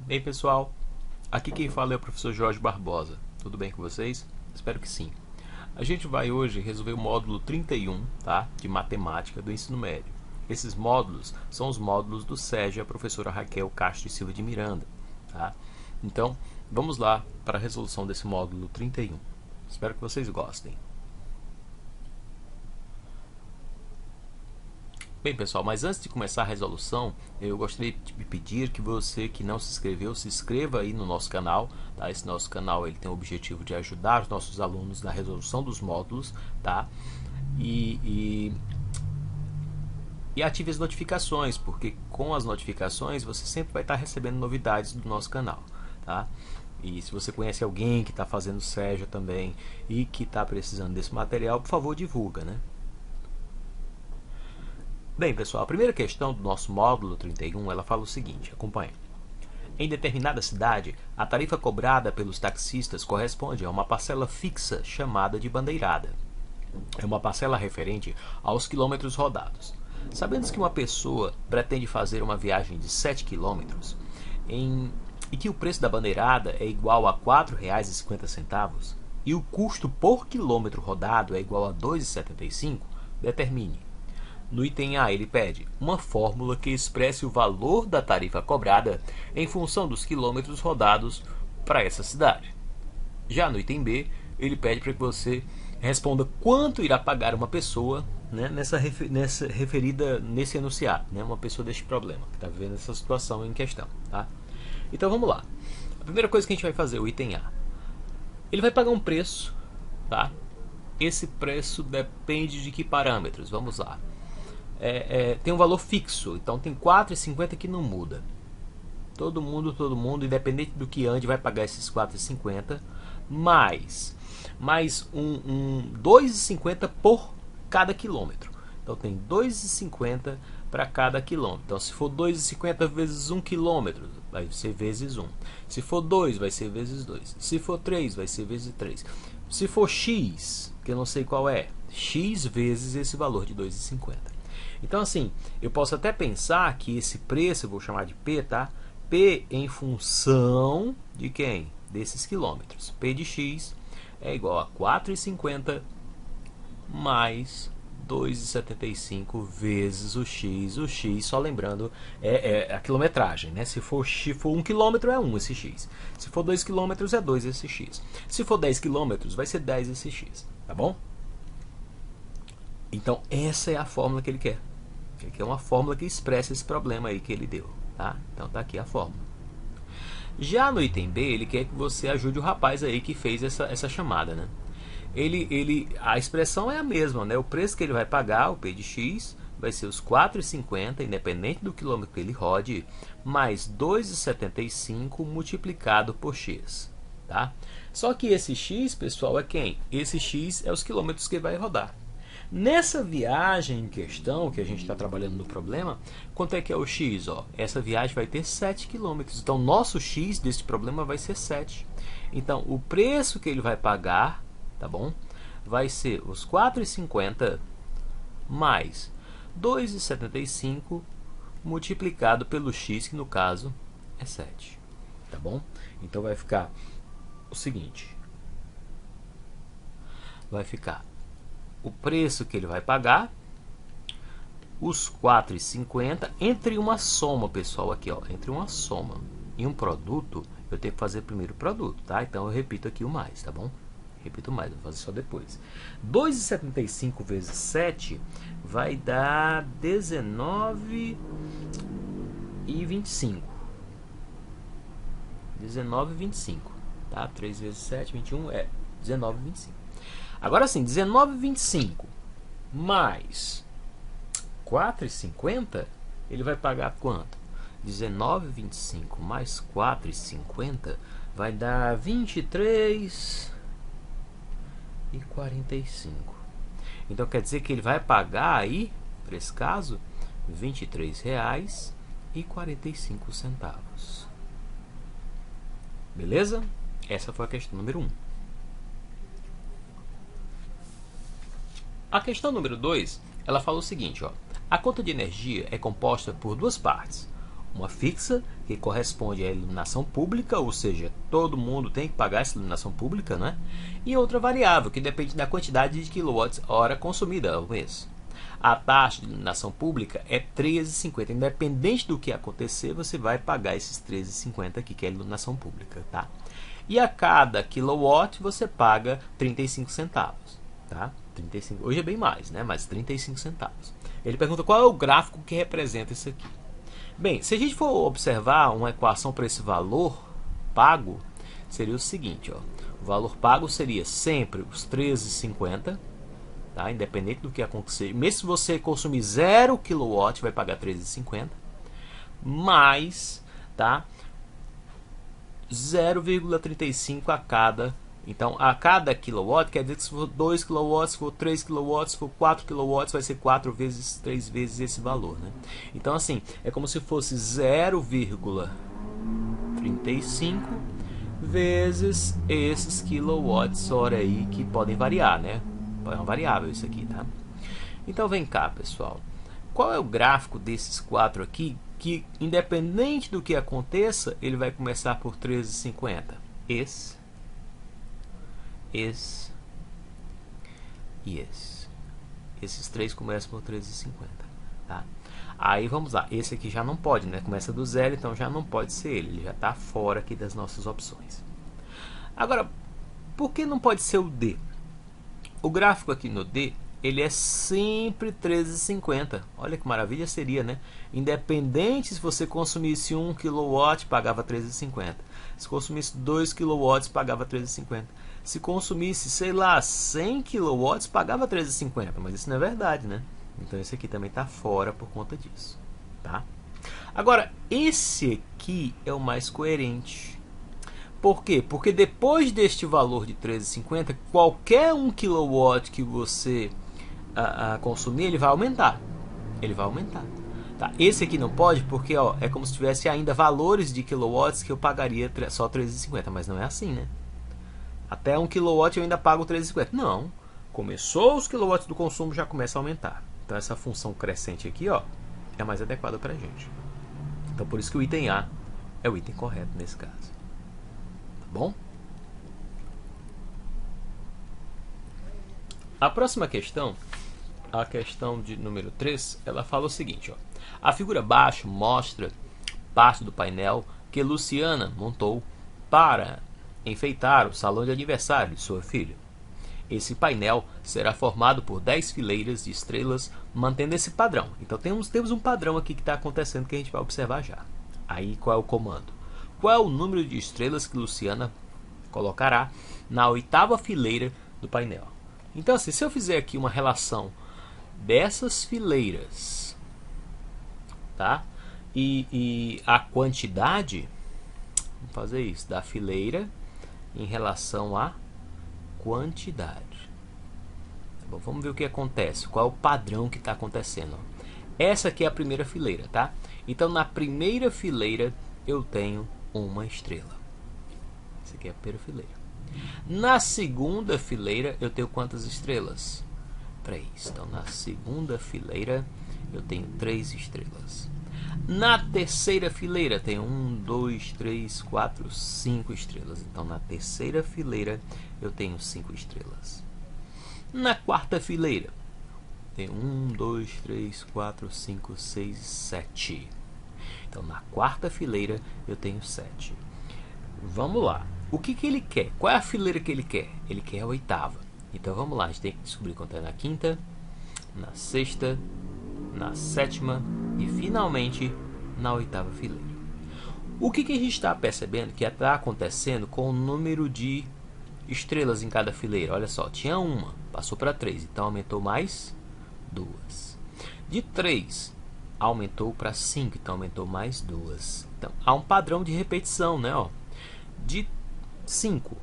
Bem, pessoal, aqui quem fala é o professor Jorge Barbosa. Tudo bem com vocês? Espero que sim. A gente vai hoje resolver o módulo 31, tá? De matemática do ensino médio. Esses módulos são os módulos do SEG, a professora Raquel Castro e Silva de Miranda, tá? Então, vamos lá para a resolução desse módulo 31. Espero que vocês gostem. Bem, pessoal, mas antes de começar a resolução, eu gostaria de pedir que você que não se inscreveu, se inscreva aí no nosso canal, tá? Esse nosso canal ele tem o objetivo de ajudar os nossos alunos na resolução dos módulos, tá? E ative as notificações, porque com as notificações você sempre vai estar recebendo novidades do nosso canal, tá? E se você conhece alguém que está fazendo SEGA também e que está precisando desse material, por favor, divulga, né? Bem, pessoal, a primeira questão do nosso módulo 31, ela fala o seguinte, acompanhe. Em determinada cidade, a tarifa cobrada pelos taxistas corresponde a uma parcela fixa chamada de bandeirada. É uma parcela referente aos quilômetros rodados. Sabendo que uma pessoa pretende fazer uma viagem de 7 quilômetros e que o preço da bandeirada é igual a R$ 4,50 e o custo por quilômetro rodado é igual a R$ 2,75, determine. No item A, ele pede uma fórmula que expresse o valor da tarifa cobrada em função dos quilômetros rodados para essa cidade. Já no item B, ele pede para que você responda quanto irá pagar uma pessoa, né, referida nesse enunciado, né, uma pessoa deste problema, que está vivendo essa situação em questão. Tá? Então vamos lá. A primeira coisa que a gente vai fazer, o item A. Ele vai pagar um preço, tá? Esse preço depende de que parâmetros? Vamos lá. Tem um valor fixo, então tem R$ 4,50 que não muda. Todo mundo, independente do que ande, vai pagar esses R$ 4,50 mais R$ 2,50 por cada quilômetro. Então tem R$ 2,50 para cada quilômetro. Então se for 2,50 vezes 1 quilômetro, vai ser vezes 1. Se for 2, vai ser vezes 2. Se for 3, vai ser vezes 3. Se for X, que eu não sei qual é, X vezes esse valor de 2,50. Então assim, eu posso até pensar que esse preço, eu vou chamar de P, tá? P em função de quem? Desses quilômetros. P de X é igual a R$ 4,50 mais 2,75 vezes o X. O X, só lembrando, é a quilometragem, né? Se for 1 quilômetro é 1 esse X. Se for 2 quilômetros é 2 esse X. Se for 10 quilômetros vai ser 10 esse X. Tá bom? Então essa é a fórmula que ele quer. Ele quer uma fórmula que expressa esse problema aí que ele deu. Tá? Então tá aqui a fórmula. Já no item B, ele quer que você ajude o rapaz aí que fez essa chamada, né? A expressão é a mesma, né? O preço que ele vai pagar, o P de X, vai ser os R$ 4,50, independente do quilômetro que ele rode, mais R$ 2,75 multiplicado por X. Tá? Só que esse X, pessoal, é quem? Esse X é os quilômetros que ele vai rodar. Nessa viagem em questão, que a gente está trabalhando no problema, quanto é que é o X? Ó? Essa viagem vai ter 7 km. Então, nosso X desse problema vai ser 7. Então, o preço que ele vai pagar, tá bom? Vai ser os R$ 4,50 mais 2,75 multiplicado pelo X, que no caso é 7. Tá bom? Então, vai ficar o seguinte. Vai ficar o preço que ele vai pagar, os R$ 4,50, entre uma soma, pessoal, aqui, ó, entre uma soma e um produto, eu tenho que fazer primeiro o produto, tá? Então eu repito aqui o mais, tá bom? Repito mais, vou fazer só depois. 2,75 vezes 7 vai dar 19,25. 19,25, tá? 3 vezes 7, 21, 19,25. Agora sim, 19,25 mais 4,50, ele vai pagar quanto? 19,25 mais 4,50 vai dar 23,45. Então quer dizer que ele vai pagar aí, para esse caso, R$ 23,45. Beleza? Essa foi a questão número 1. A questão número 2, ela fala o seguinte, ó. A conta de energia é composta por duas partes. Uma fixa, que corresponde à iluminação pública, ou seja, todo mundo tem que pagar essa iluminação pública, né? E outra variável, que depende da quantidade de quilowatts-hora consumida ao mês. A taxa de iluminação pública é R$ 13,50. Independente do que acontecer, você vai pagar esses R$ 13,50 aqui, que é a iluminação pública, tá? E a cada kilowatt você paga 35 centavos, tá? 35. Hoje é bem mais, né? Mas 35 centavos. Ele pergunta qual é o gráfico que representa isso aqui. Bem, se a gente for observar uma equação para esse valor pago, seria o seguinte, ó. O valor pago seria sempre os 13,50, tá? Independente do que acontecer. Mesmo se você consumir 0 kW, vai pagar 13,50, mais, tá? 0,35 a cada. Então, a cada kilowatt, quer dizer que se for 2 kW, se for 3 kW, se for 4 kW, vai ser 4 vezes, 3 vezes esse valor, né? Então, assim, é como se fosse 0,35 vezes esses quilowatts-hora aí, que podem variar, né? É uma variável isso aqui, tá? Então, vem cá, pessoal. Qual é o gráfico desses 4 aqui, que independente do que aconteça, ele vai começar por 13,50? Esse e esse. Esses três começam por 13,50, tá? Aí vamos lá, esse aqui já não pode, né? Começa do zero, então já não pode ser ele já está fora aqui das nossas opções. Agora, por que não pode ser o D? O gráfico aqui no D, ele é sempre 13,50. Olha que maravilha seria, né? Independente se você consumisse 1 kW, pagava 13,50. Se consumisse 2 kW, pagava 13,50. Se consumisse, sei lá, 100 kW, pagava 13,50. Mas isso não é verdade, né? Então esse aqui também está fora por conta disso, tá? Agora, esse aqui é o mais coerente. Por quê? Porque depois deste valor de 13,50, qualquer 1 kW que você consumir, ele vai aumentar. Ele vai aumentar. Tá? Esse aqui não pode porque ó, é como se tivesse ainda valores de kilowatts que eu pagaria só 13,50. Mas não é assim, né? Até 1 kW eu ainda pago 13,50. Não. Começou os kilowatts do consumo, já começa a aumentar. Então essa função crescente aqui, ó, é mais adequada para a gente. Então por isso que o item A é o item correto nesse caso. Tá bom? A próxima questão, a questão de número 3, ela fala o seguinte, ó. A figura abaixo mostra parte do painel que Luciana montou para enfeitar o salão de aniversário de sua filha. Esse painel será formado por 10 fileiras de estrelas, mantendo esse padrão. Então temos um padrão aqui que está acontecendo que a gente vai observar já. Aí qual é o comando? Qual é o número de estrelas que Luciana colocará na 8ª fileira do painel? Então assim, se eu fizer aqui uma relação dessas fileiras, tá? E a quantidade, vamos fazer isso, da fileira em relação à quantidade. Tá bom, vamos ver o que acontece, qual é o padrão que está acontecendo. Essa aqui é a primeira fileira, tá? Então na primeira fileira eu tenho uma estrela. Essa aqui é a primeira fileira. Na segunda fileira eu tenho quantas estrelas? 3. Então na segunda fileira eu tenho 3 estrelas. Na terceira fileira tem 1, 2, 3, 4, 5 estrelas. Então na terceira fileira eu tenho 5 estrelas. Na quarta fileira tem 1, 2, 3, 4, 5, 6, 7. Então na quarta fileira eu tenho 7. Vamos lá. O que ele quer? Qual é a fileira que ele quer? Ele quer a 8ª. Então vamos lá, a gente tem que descobrir quanto é na quinta, na sexta, na 7ª e finalmente na 8ª fileira. O que a gente está percebendo que está acontecendo com o número de estrelas em cada fileira? Olha só, tinha uma, passou para 3, então aumentou mais 2. De 3 aumentou para 5, então aumentou mais 2. Então há um padrão de repetição, né? Ó. De 5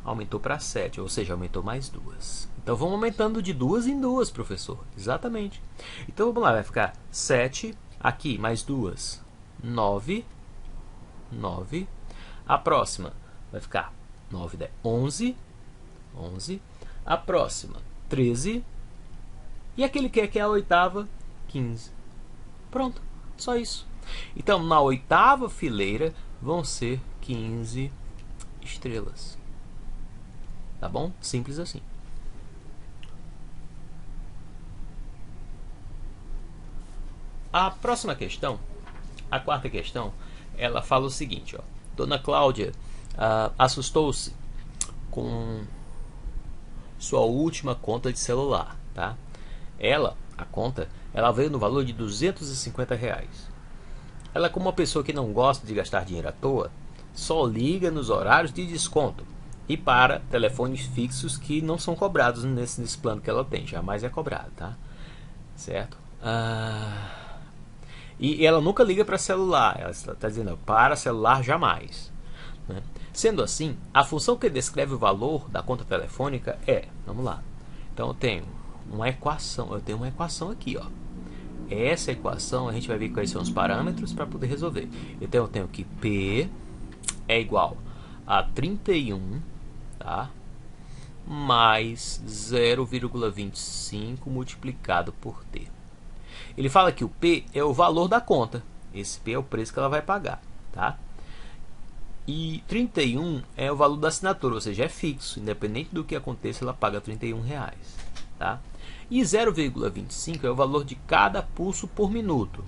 aumentou para 7, ou seja, aumentou mais 2. Então vamos aumentando de 2 em 2, professor. Exatamente. Então vamos lá, vai ficar 7, aqui mais 2, 9. 9. A próxima vai ficar 9, 10, 11. 11. A próxima, 13. E aquele que é a 8ª, 15. Pronto, só isso. Então, na oitava fileira vão ser 15 estrelas. Tá bom? Simples assim. A próxima questão, a quarta questão, ela fala o seguinte, ó. Dona Cláudia assustou-se com sua última conta de celular, tá? A conta, ela veio no valor de R$250. Ela, como uma pessoa que não gosta de gastar dinheiro à toa, só liga nos horários de desconto e para telefones fixos que não são cobrados nesse plano que ela tem, jamais é cobrado, tá? Certo? E ela nunca liga para celular, ela está dizendo para celular jamais, né? Sendo assim, a função que descreve o valor da conta telefônica é, vamos lá, então eu tenho uma equação aqui, ó. Essa equação a gente vai ver quais são os parâmetros para poder resolver. Então eu tenho que P é igual a 31, tá? Mais 0,25 multiplicado por T. Ele fala que o P é o valor da conta. Esse P é o preço que ela vai pagar, tá? E 31 é o valor da assinatura, ou seja, é fixo. Independente do que aconteça, ela paga R$31, tá? E 0,25 é o valor de cada pulso por minuto.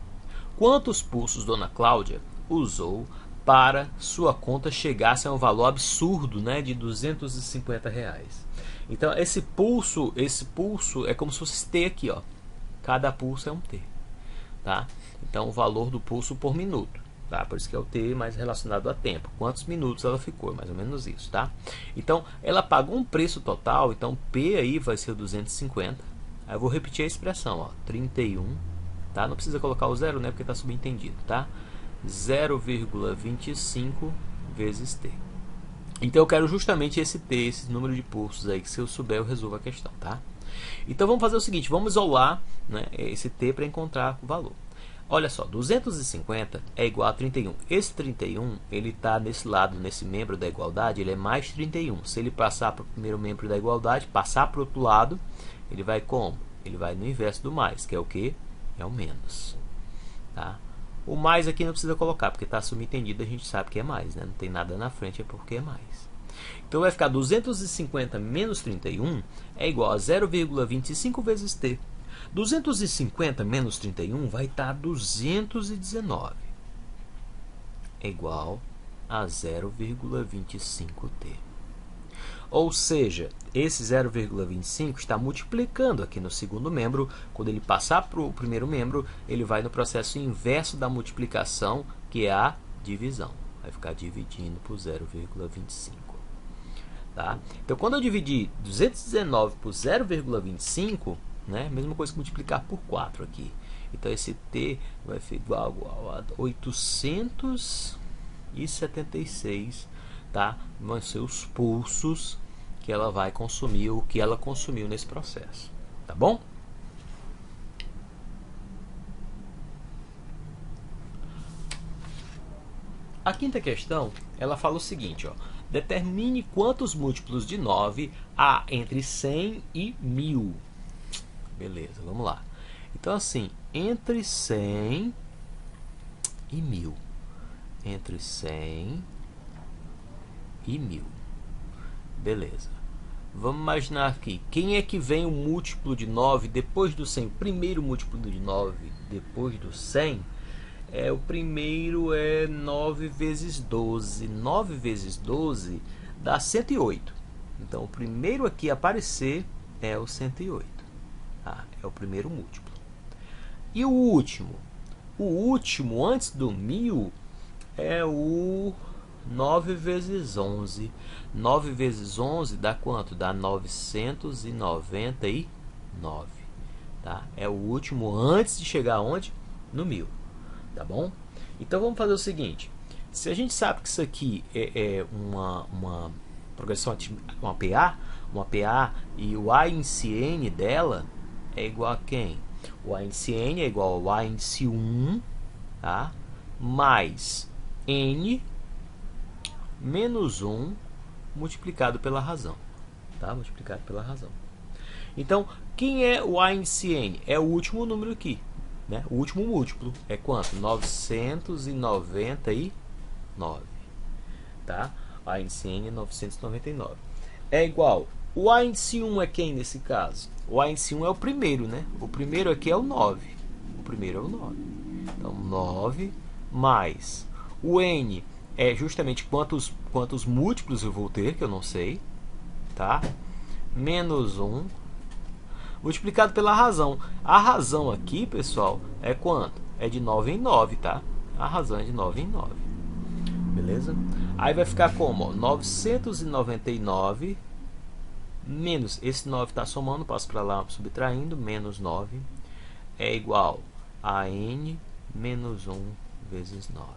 Quantos pulsos Dona Cláudia usou para sua conta chegasse a um valor absurdo, né, de R$250? Então esse pulso é como se fosse T aqui, ó. Cada pulso é um T, tá? Então o valor do pulso por minuto, tá? Por isso que é o T mais relacionado a tempo. Quantos minutos ela ficou, mais ou menos isso, tá? Então ela pagou um preço total, então P aí vai ser 250. Aí eu vou repetir a expressão, ó, 31, tá? Não precisa colocar o zero, né, porque está subentendido, tá? 0,25 vezes T. Então eu quero justamente esse T, esse número de pulsos aí, que se eu souber eu resolvo a questão, tá? Então vamos fazer o seguinte, vamos isolar, né, esse T para encontrar o valor. Olha só, 250 é igual a 31. Esse 31, ele está nesse lado, nesse membro da igualdade, ele é mais 31. Se ele passar para o primeiro membro da igualdade, passar para o outro lado, ele vai como? Ele vai no inverso do mais, que é o que? É o menos, tá? O mais aqui não precisa colocar, porque está subentendido, a gente sabe que é mais, né? Não tem nada na frente, é porque é mais. Então vai ficar 250 menos 31 é igual a 0,25 vezes T. 250 menos 31 vai estar 219. É igual a 0,25T. Ou seja, esse 0,25 está multiplicando aqui no segundo membro. Quando ele passar para o primeiro membro, ele vai no processo inverso da multiplicação, que é a divisão. Vai ficar dividindo por 0,25. Tá? Então, quando eu dividir 219 por 0,25, né, mesma coisa que multiplicar por 4 aqui. Então, esse T vai ser igual a 876, tá? Vão ser os pulsos que ela vai consumir, o que ela consumiu nesse processo, tá bom? A quinta questão, ela fala o seguinte, ó: determine quantos múltiplos de 9 há entre 100 e 1000. Beleza, vamos lá. Então, assim, entre 100 e 1000. Entre 100 e 1000. Beleza. Vamos imaginar aqui. Quem é que vem o múltiplo de 9 depois do 100? O primeiro múltiplo de 9 depois do 100 o primeiro é 9 vezes 12. 9 vezes 12 dá 108. Então, o primeiro aqui a aparecer é o 108. Tá? É o primeiro múltiplo. E o último? O último, antes do 1000, é o 9 vezes 11. 9 vezes 11 dá quanto? Dá 999. Tá? É o último antes de chegar onde? No 1000. Tá bom? Então vamos fazer o seguinte. Se a gente sabe que isso aqui é uma progressão, uma PA e o A índice N dela é igual a quem? O A índice N é igual ao A índice 1, tá? Mais N menos 1 multiplicado pela razão, tá? Multiplicado pela razão. Então, quem é o A índice N? É o último número aqui, né? O último múltiplo é quanto? 999, tá? A índice N é 999. É igual. O A índice 1 é quem nesse caso? O A índice 1 é o primeiro, né? O primeiro aqui é o 9. O primeiro é o 9. Então, 9 mais o N é justamente quantos múltiplos eu vou ter, que eu não sei, tá? Menos 1 multiplicado pela razão. A razão aqui, pessoal, é quanto? É de 9 em 9, tá? A razão é de 9 em 9. Beleza? Aí vai ficar como? Ó, 999 menos, esse 9 está somando, passo para lá subtraindo, menos 9 é igual a N menos 1 vezes 9.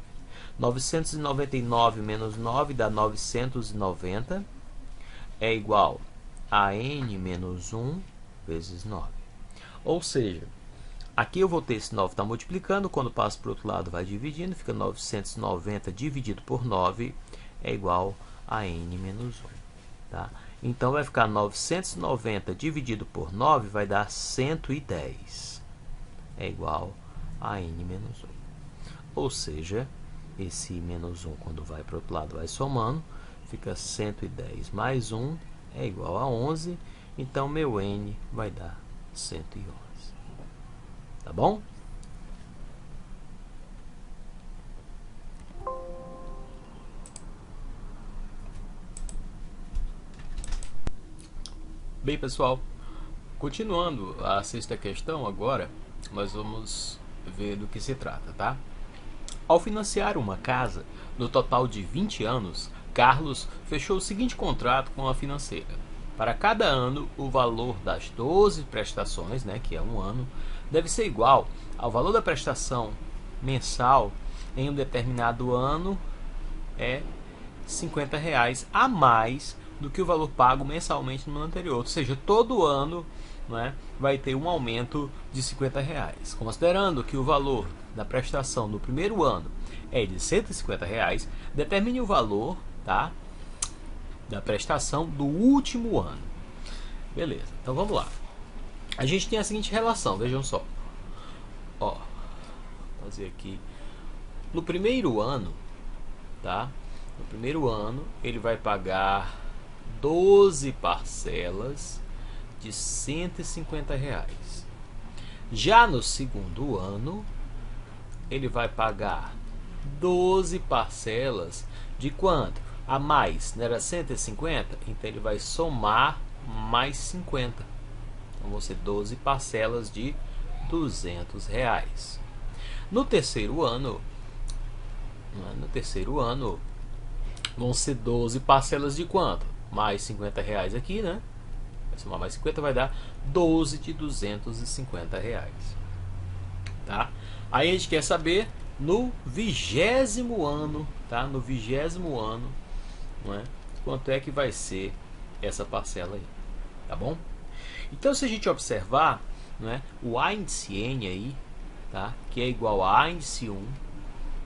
999 menos 9 dá 990, é igual a N menos 1 vezes 9. Ou seja, aqui eu vou ter esse 9 está multiplicando, quando passo para o outro lado vai dividindo, fica 990 dividido por 9 é igual a N menos 1. Tá? Então vai ficar 990 dividido por 9 vai dar 110. É igual a N menos 1. Ou seja, esse menos 1 quando vai para o outro lado vai somando, fica 110 mais 1 é igual a 11. Então meu N vai dar 111. Tá bom? Bem, pessoal, continuando a sexta questão agora, nós vamos ver do que se trata, tá? Ao financiar uma casa no total de 20 anos, Carlos fechou o seguinte contrato com a financeira. Para cada ano, o valor das 12 prestações, né, que é um ano, deve ser igual ao valor da prestação mensal em um determinado ano, é R$50 a mais do que o valor pago mensalmente no ano anterior. Ou seja, todo ano, né, vai ter um aumento de R$50. Considerando que o valor da prestação do primeiro ano é de R$150, determine o valor, tá, da prestação do último ano. Beleza, então vamos lá. A gente tem a seguinte relação, vejam só. Ó, vou fazer aqui. No primeiro ano, tá? No primeiro ano, ele vai pagar 12 parcelas de R$150. Já no segundo ano, ele vai pagar 12 parcelas de quanto? A mais, não era 150? Então ele vai somar mais 50. Então vão ser 12 parcelas de R$200. No terceiro ano, vão ser 12 parcelas de quanto? Mais R$50 aqui, né? Vai somar mais 50, vai dar 12 de R$250. Tá? Aí a gente quer saber no 20º ano, tá? No 20º ano, não é? Quanto é que vai ser essa parcela aí, tá bom? Então, se a gente observar, não é? O A índice N aí, tá? Que é igual a A índice 1,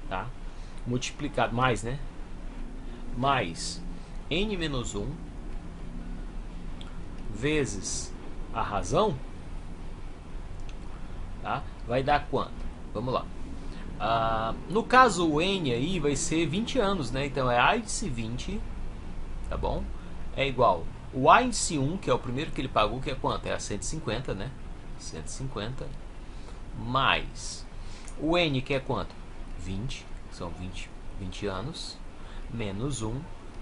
tá? Multiplicado, mais, né? Mais N menos 1 vezes a razão, tá? Vai dar quanto? Vamos lá. No caso, o N aí vai ser 20 anos, né? Então é A índice 20, tá bom? É igual o A índice 1, que é o primeiro que ele pagou, que é quanto? É a 150, né? 150 mais o N, que é quanto? 20, são 20 anos, menos 1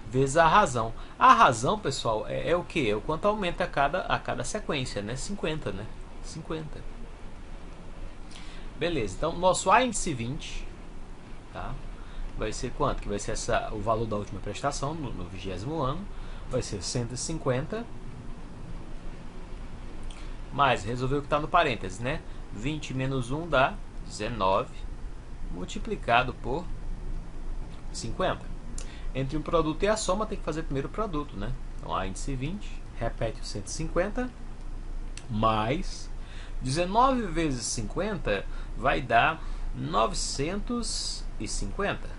vezes a razão. A razão, pessoal, é o que? É o quanto aumenta a cada sequência, né? 50, né? 50. Beleza, então nosso A índice 20, tá? Vai ser quanto? Que vai ser o valor da última prestação no 20º ano. Vai ser 150. Mais, resolver o que está no parênteses, né? 20 menos 1 dá 19, multiplicado por 50. Entre um produto e a soma tem que fazer primeiro o produto, né? Então A índice 20, repete o 150, mais 19 vezes 50 vai dar 950.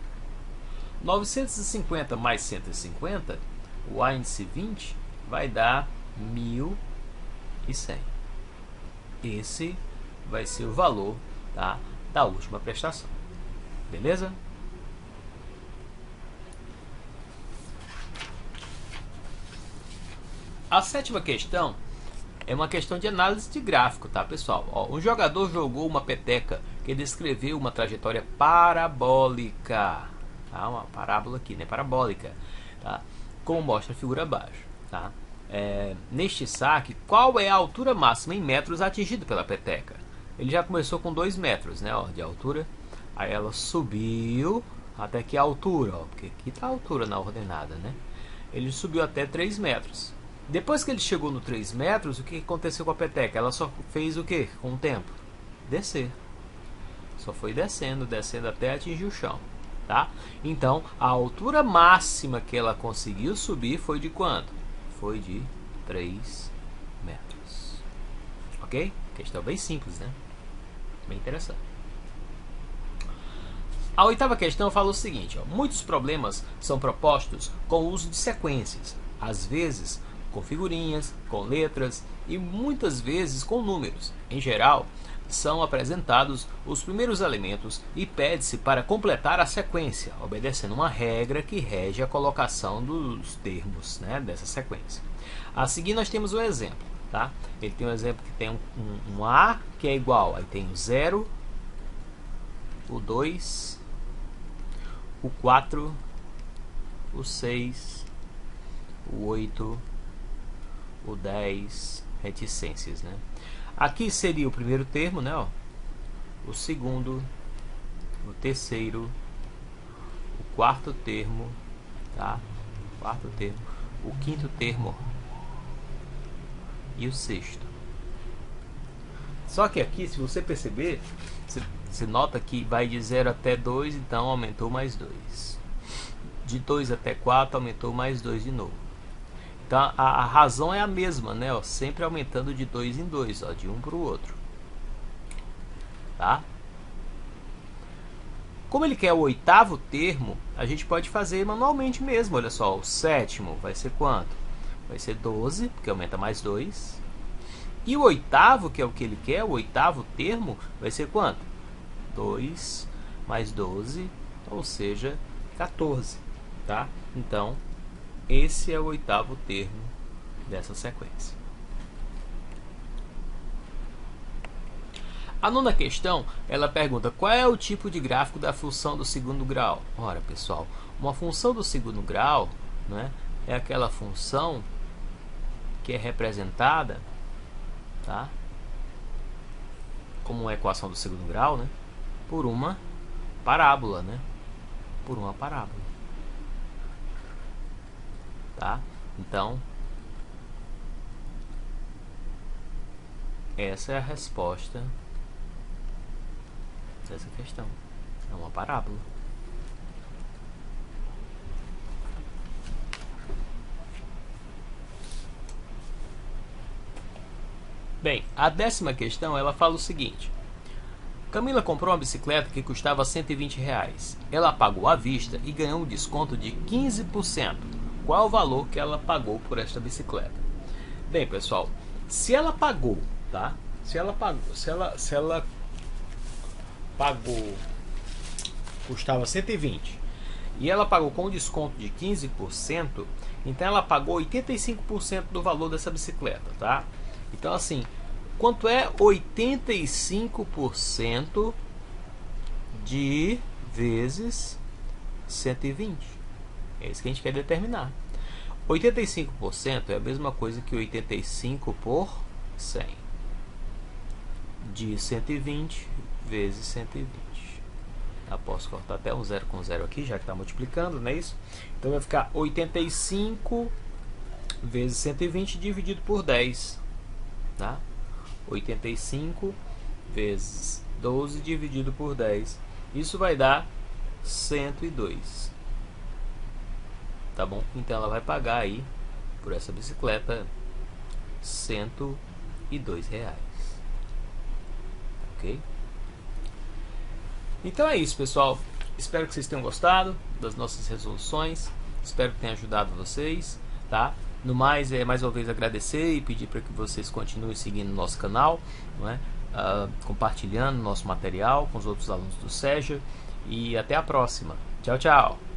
950 mais 150, o A índice 20 vai dar 1100. Esse vai ser o valor tá, da última prestação. Beleza? A sétima questão é uma questão de análise de gráfico, tá, pessoal? Ó, um jogador jogou uma peteca que descreveu uma trajetória parabólica, tá? Uma parábola aqui, né? Parabólica, tá? Como mostra a figura abaixo, tá? Neste saque, qual é a altura máxima em metros atingida pela peteca? Ele já começou com 2 metros, né, ó, de altura. Aí ela subiu até que a altura, ó, porque aqui tá a altura na ordenada, né? Ele subiu até 3 metros. Depois que ele chegou no 3 metros, o que aconteceu com a peteca? Ela só fez o que com o tempo? Descer. Só foi descendo, descendo até atingir o chão, tá? Então, a altura máxima que ela conseguiu subir foi de quanto? Foi de 3 metros. Ok? Questão bem simples, né? Bem interessante. A oitava questão fala o seguinte, ó, muitos problemas são propostos com o uso de sequências, às vezes com figurinhas, com letras e muitas vezes com números. Em geral, são apresentados os primeiros elementos e pede-se para completar a sequência, obedecendo uma regra que rege a colocação dos termos, né, dessa sequência. A seguir nós temos o exemplo, tá? Ele tem um exemplo que tem um A que é igual, aí tem o 0, o 2, o 4, o 6, o 8, o 10, reticências, né? Aqui seria o primeiro termo, né, ó, o segundo, o terceiro, o quarto termo, tá? Quarto termo, o quinto termo e o sexto. Só que aqui, se você perceber, você nota que vai de 0 até 2, então aumentou mais 2. De 2 até 4 aumentou mais 2 de novo. Então a razão é a mesma, né? Ó, sempre aumentando de 2 em 2, ó, de um para o outro. Tá? Como ele quer o oitavo termo, a gente pode fazer manualmente mesmo. Olha só, o sétimo vai ser quanto? Vai ser 12, porque aumenta mais 2. E o oitavo, que é o que ele quer, o oitavo termo, vai ser quanto? 2 mais 12, ou seja, 14. Tá? Então, esse é o oitavo termo dessa sequência. A nona questão, ela pergunta qual é o tipo de gráfico da função do segundo grau. Ora, pessoal, uma função do segundo grau, né, é aquela função que é representada, tá, como uma equação do segundo grau, né, por uma parábola, né, por uma parábola. Tá? Então, essa é a resposta dessa questão. É uma parábola. Bem, a 10ª questão, ela fala o seguinte. Camila comprou uma bicicleta que custava R$120. Ela pagou à vista e ganhou um desconto de 15%. Qual é o valor que ela pagou por esta bicicleta? Bem, pessoal, se ela pagou, tá? Se ela pagou, custava 120 e ela pagou com desconto de 15%, então ela pagou 85% do valor dessa bicicleta, tá? Então, assim, quanto é 85% de vezes 120? É isso que a gente quer determinar. 85% é a mesma coisa que 85 por 100. De 120 vezes 120. Eu posso cortar até um 0 com 0 aqui, já que está multiplicando, não é isso? Então vai ficar 85 vezes 120 dividido por 10. Tá? 85 vezes 12 dividido por 10. Isso vai dar 102. Tá bom? Então ela vai pagar aí por essa bicicleta R$102. Ok? Então é isso, pessoal. Espero que vocês tenham gostado das nossas resoluções. Espero que tenha ajudado vocês, tá? No mais, mais uma vez agradecer e pedir para que vocês continuem seguindo o nosso canal, não é? compartilhando nosso material com os outros alunos do SEJA. E até a próxima. Tchau, tchau!